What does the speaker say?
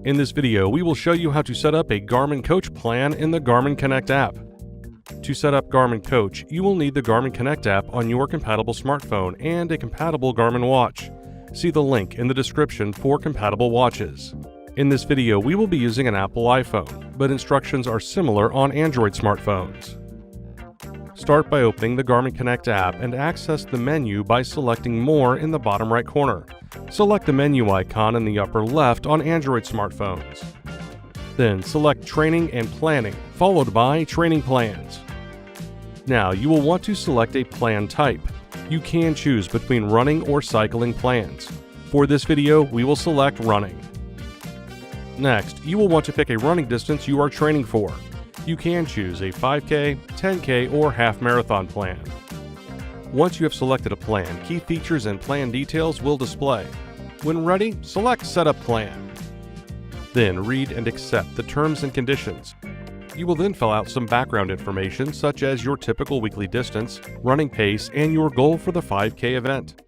In this video, we will show you how to set up a Garmin Coach plan in the Garmin Connect app. To set up Garmin Coach, you will need the Garmin Connect app on your compatible smartphone and a compatible Garmin watch. See the link in the description for compatible watches. In this video, we will be using an Apple iPhone, but instructions are similar on Android smartphones. Start by opening the Garmin Connect app and access the menu by selecting More in the bottom right corner. Select the menu icon in the upper left on Android smartphones. Then select Training and Planning, followed by Training Plans. Now you will want to select a plan type. You can choose between running or cycling plans. For this video, we will select Running. Next, you will want to pick a running distance you are training for. You can choose a 5K, 10K, or half marathon plan. Once you have selected a plan, key features and plan details will display. When ready, select Setup Plan. Then read and accept the terms and conditions. You will then fill out some background information such as your typical weekly distance, running pace, and your goal for the 5K event.